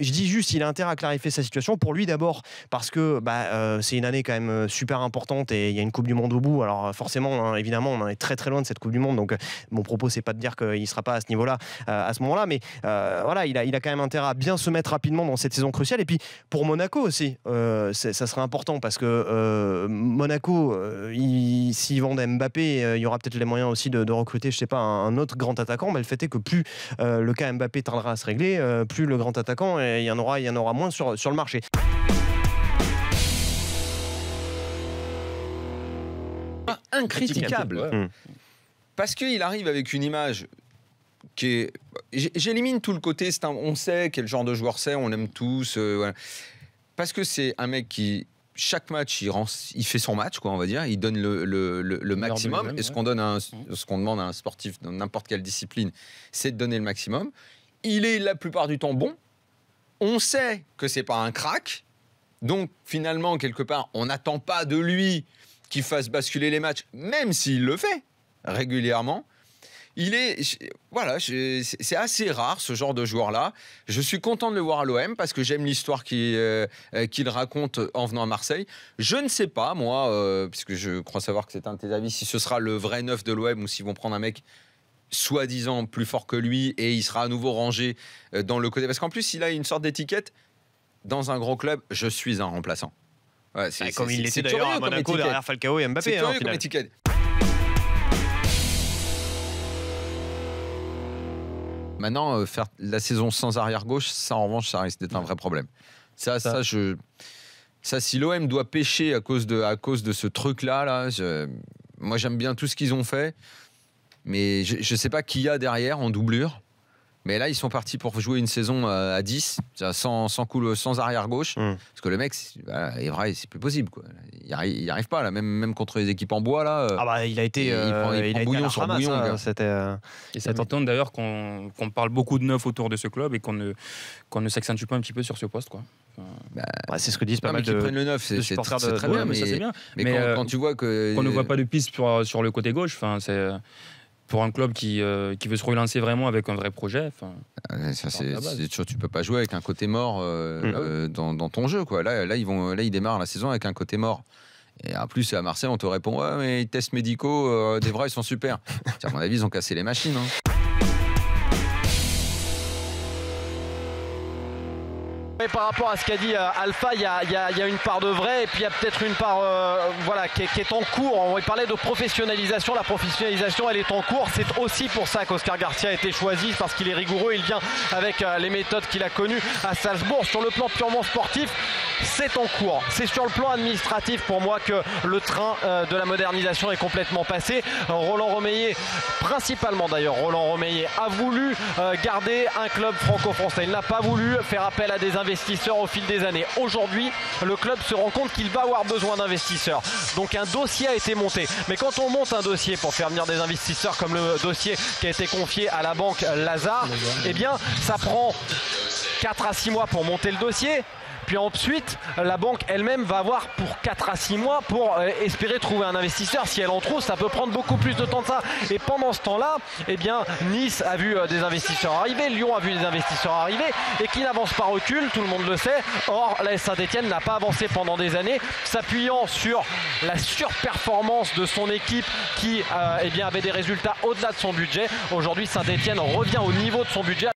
je dis juste, il a intérêt à clarifier sa situation. Pour lui d'abord, parce que c'est une année quand même super importante et il y a une Coupe du Monde au bout. Alors forcément, hein, évidemment, on en est très très loin de cette Coupe du Monde. Donc mon propos, c'est pas de dire qu'il ne sera pas à ce niveau-là, à ce moment-là. Mais voilà, il a quand même intérêt à bien se mettre rapidement dans cette saison cruciale. Et puis pour Monaco aussi, ça serait important parce que Monaco, s'ils vendent Mbappé, il y aura peut-être les moyens aussi de recruter, je sais pas, un autre grand attaquant. Mais le fait est que plus le cas Mbappé tardera à se régler, plus le grand attaquant, il y en aura moins sur le marché. Incritiquable. Ouais. Parce qu'il arrive avec une image qui est... J'élimine tout le côté, on sait quel genre de joueur c'est, on l'aime tous. Voilà. Parce que c'est un mec qui, chaque match, il fait son match, quoi, on va dire. Il donne le maximum. Même, et ce qu'on demande à un sportif dans n'importe quelle discipline, c'est de donner le maximum. Il est la plupart du temps bon. On sait que c'est pas un crack. Donc, finalement, quelque part, on n'attend pas de lui qu'il fasse basculer les matchs, même s'il le fait régulièrement. C'est assez rare ce genre de joueur-là. Je suis content de le voir à l'OM parce que j'aime l'histoire qu'il raconte en venant à Marseille. Je ne sais pas, moi, puisque je crois savoir que c'est un de tes avis, si ce sera le vrai neuf de l'OM ou s'ils vont prendre un mec soi-disant plus fort que lui et il sera à nouveau rangé dans le côté. Parce qu'en plus, il a une sorte d'étiquette dans un gros club. Je suis un remplaçant. Ouais, comme il l'était d'ailleurs à Monaco derrière Falcao et Mbappé. C'est curieux comme étiquette. Maintenant, faire la saison sans arrière-gauche, ça en revanche, ça risque d'être un vrai problème. Ça, si l'OM doit pêcher à cause de ce truc-là, moi j'aime bien tout ce qu'ils ont fait, mais je ne sais pas qui y a derrière en doublure. Mais là, ils sont partis pour jouer une saison à 10, sans arrière-gauche. Parce que le mec, Evra, c'est plus possible, quoi. Il n'y arrive pas, là. Même contre les équipes en bois, là. Il a été il prend bouillon sur bouillon. Et ça m'étonne d'ailleurs qu'on parle beaucoup de neuf autour de ce club et qu'on ne s'accentue pas un petit peu sur ce poste, quoi. C'est ce que disent pas mal de prennent le neuf, c'est très bien. Mais ça, c'est bien. Mais quand tu vois que... Qu'on ne voit pas de piste sur le côté gauche, c'est... Pour un club qui veut se relancer vraiment avec un vrai projet. Tu peux pas jouer avec un côté mort dans ton jeu, quoi. Là, ils démarrent la saison avec un côté mort. Et en plus, à Marseille, on te répond ouais, mais les tests médicaux, des vrais, ils sont super. À mon avis, ils ont cassé les machines. Et par rapport à ce qu'a dit Alpha, il y a une part de vrai et puis il y a peut-être une part qui est en cours. On va parler de professionnalisation. La professionnalisation, elle est en cours. C'est aussi pour ça qu'Oscar Garcia a été choisi, parce qu'il est rigoureux. Il vient avec les méthodes qu'il a connues à Salzbourg. Sur le plan purement sportif, c'est en cours. C'est sur le plan administratif pour moi que le train de la modernisation est complètement passé. Roland Romeyer, principalement d'ailleurs, Roland Romeyer a voulu garder un club franco-français. Il n'a pas voulu faire appel à des investisseurs au fil des années. Aujourd'hui, le club se rend compte qu'il va avoir besoin d'investisseurs. Donc un dossier a été monté. Mais quand on monte un dossier pour faire venir des investisseurs, comme le dossier qui a été confié à la banque Lazare, eh bien, ça prend 4 à 6 mois pour monter le dossier. Puis ensuite, la banque elle-même va avoir pour 4 à 6 mois pour espérer trouver un investisseur. Si elle en trouve, ça peut prendre beaucoup plus de temps que ça. Et pendant ce temps-là, eh bien, Nice a vu des investisseurs arriver, Lyon a vu des investisseurs arriver, et qui n'avance pas recule, tout le monde le sait. Or, la Saint-Etienne n'a pas avancé pendant des années, s'appuyant sur la surperformance de son équipe qui avait des résultats au-delà de son budget. Aujourd'hui, Saint-Etienne revient au niveau de son budget.